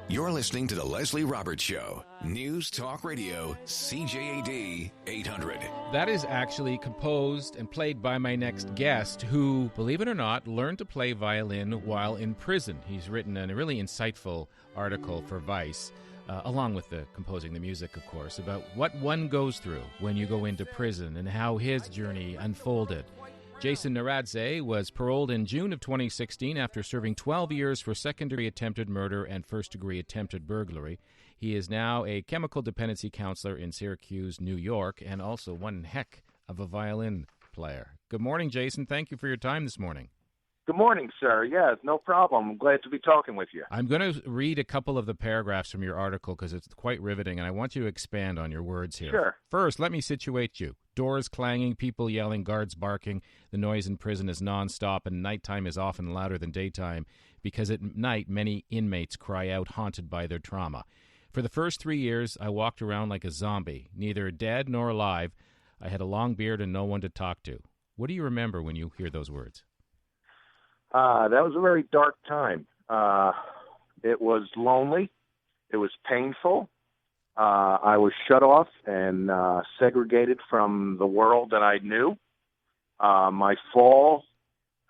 You're listening to The Leslie Roberts Show. News Talk Radio, CJAD 800. That is actually composed and played by my next guest, who, believe it or not, learned to play violin while in prison. He's written a really insightful article for Vice, along with composing the music, of course, about what one goes through when you go into prison and how his journey unfolded. Jason Naradze was paroled in June of 2016 after serving 12 years for second-degree attempted murder and first-degree attempted burglary. He is now a chemical dependency counselor in Syracuse, New York, and also one heck of a violin player. Good morning, Jason. Thank you for your time this morning. Good morning, sir. Yeah, no problem. I'm glad to be talking with you. I'm going to read a couple of the paragraphs from your article because it's quite riveting, and I want you to expand on your words here. Sure. First, let me situate you. Doors clanging, people yelling, guards barking. The noise in prison is nonstop, and nighttime is often louder than daytime because at night many inmates cry out, haunted by their trauma. For the first 3 years, I walked around like a zombie, neither dead nor alive. I had a long beard and no one to talk to. What do you remember when you hear those words? That was a very dark time. It was lonely. It was painful. I was shut off and segregated from the world that I knew. My fall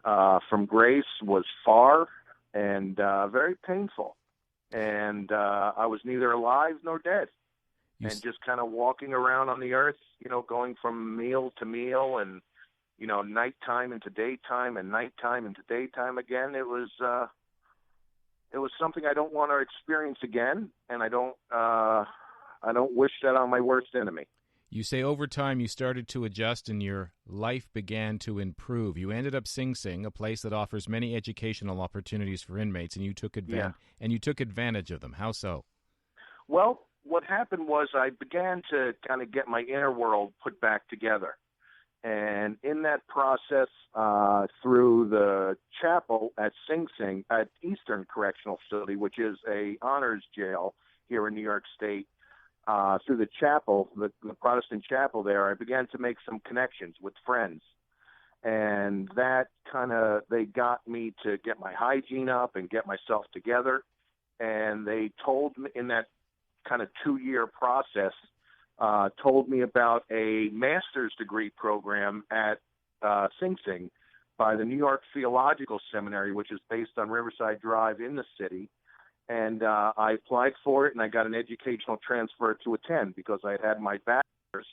from grace was far and very painful. And I was neither alive nor dead. And just kind of walking around on the earth, going from meal to meal and nighttime into daytime and nighttime into daytime again. It was something I don't want to experience again, and I don't wish that on my worst enemy. You say over time you started to adjust and your life began to improve. You ended up Sing Sing, a place that offers many educational opportunities for inmates, and you took advantage of them. How so? Well, what happened was I began to kind of get my inner world put back together. And in that process, through the chapel at Sing Sing, at Eastern Correctional Facility, which is a honors jail here in New York State, through the chapel, the Protestant chapel there, I began to make some connections with friends. And that they got me to get my hygiene up and get myself together. And they told me in that kind of 2-year process, told me about a master's degree program at Sing Sing by the New York Theological Seminary, which is based on Riverside Drive in the city. And I applied for it, and I got an educational transfer to attend because I had my bachelor's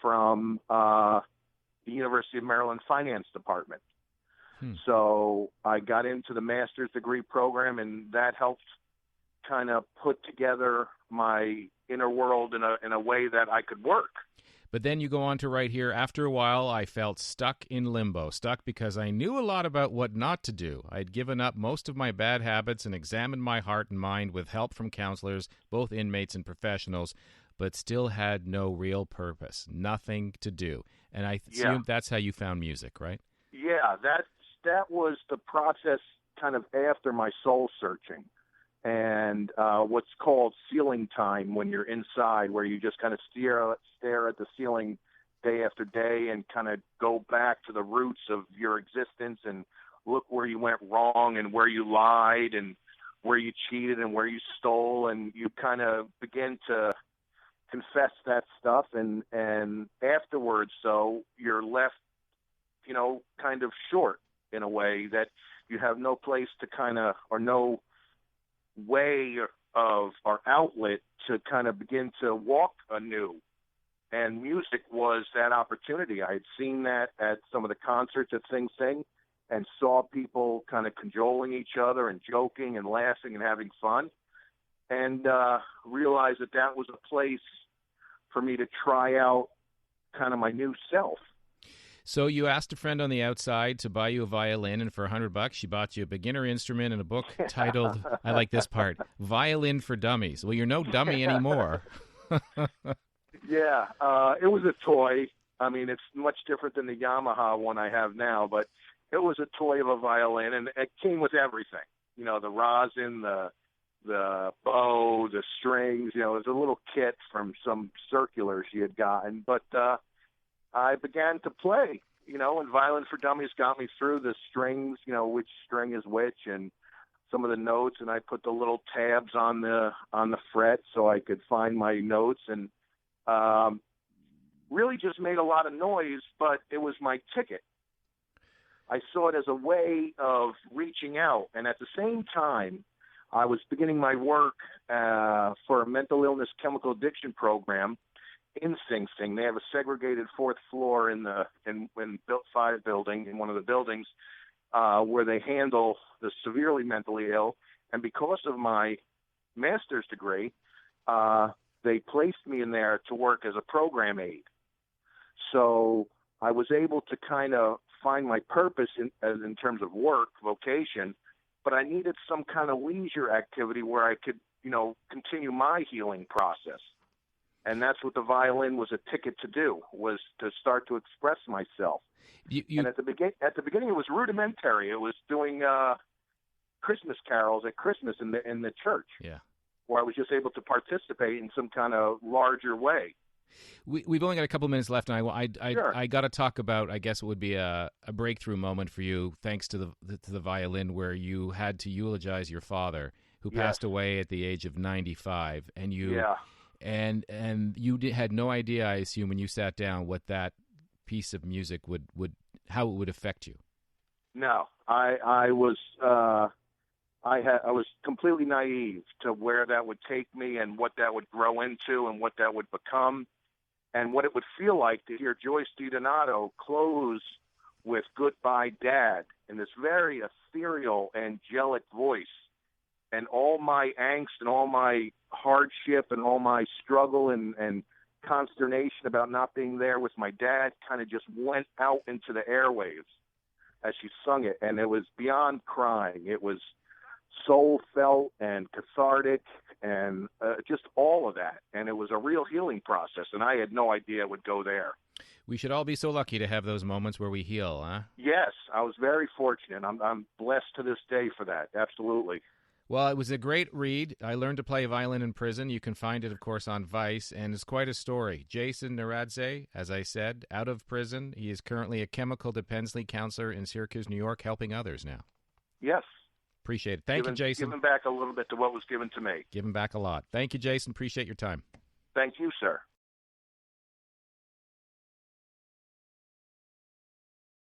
from the University of Maryland Finance Department. So I got into the master's degree program, and that helped kind of put together my inner world in a way that I could work. But then you go on to write here, after a while, I felt stuck in limbo, stuck because I knew a lot about what not to do. I'd given up most of my bad habits and examined my heart and mind with help from counselors, both inmates and professionals, but still had no real purpose, nothing to do. And I assume that's how you found music, right? Yeah, that was the process kind of after my soul searching. And what's called ceiling time when you're inside, where you just kind of stare at the ceiling day after day and kind of go back to the roots of your existence and look where you went wrong and where you lied and where you cheated and where you stole, and you kind of begin to confess that stuff. And afterwards, so you're left, kind of short in a way that you have no place to or no way of our outlet to kind of begin to walk anew. And music was that opportunity. I had seen that at some of the concerts at Sing Sing and saw people kind of cajoling each other and joking and laughing and having fun, and realized that was a place for me to try out kind of my new self. So you asked a friend on the outside to buy you a violin, and for $100, she bought you a beginner instrument and a book titled, I like this part, Violin for Dummies. Well, you're no dummy anymore. Yeah, it was a toy. I mean, it's much different than the Yamaha one I have now, but it was a toy of a violin, and it came with everything. The rosin, the bow, the strings. It was a little kit from some circular she had gotten, but I began to play, and Violin for Dummies got me through the strings, which string is which, and some of the notes, and I put the little tabs on the fret so I could find my notes, and really just made a lot of noise, but it was my ticket. I saw it as a way of reaching out, and at the same time, I was beginning my work for a mental illness chemical addiction program in Sing Sing. They have a segregated fourth floor in Built 5 building, in one of the buildings, where they handle the severely mentally ill. And because of my master's degree, they placed me in there to work as a program aide. So I was able to kind of find my purpose in terms of work, vocation, but I needed some kind of leisure activity where I could, continue my healing process. And that's what the violin was a ticket to do, was to start to express myself. And at the beginning, it was rudimentary. It was doing Christmas carols at Christmas in the church, where I was just able to participate in some kind of larger way. We've only got a couple minutes left, and Sure. I got to talk about, I guess it would be a breakthrough moment for you, thanks to the violin, where you had to eulogize your father, who passed away at the age of 95, and you and you had no idea, I assume, when you sat down, what that piece of music how it would affect you. No, I was completely naive to where that would take me and what that would grow into and what that would become and what it would feel like to hear Joyce DiDonato close with Goodbye Dad in this very ethereal, angelic voice. And all my angst and all my hardship and all my struggle and consternation about not being there with my dad kind of just went out into the airwaves as she sung it. And it was beyond crying. It was soul felt and cathartic and just all of that. And it was a real healing process. And I had no idea it would go there. We should all be so lucky to have those moments where we heal, huh? Yes, I was very fortunate. I'm blessed to this day for that. Absolutely. Well, it was a great read. I learned to play violin in prison. You can find it, of course, on Vice, and it's quite a story. Jason Naradze, as I said, out of prison. He is currently a chemical dependency counselor in Syracuse, New York, helping others now. Yes. Appreciate it. Thank you, Jason. Giving back a little bit to what was given to me. Giving back a lot. Thank you, Jason. Appreciate your time. Thank you, sir.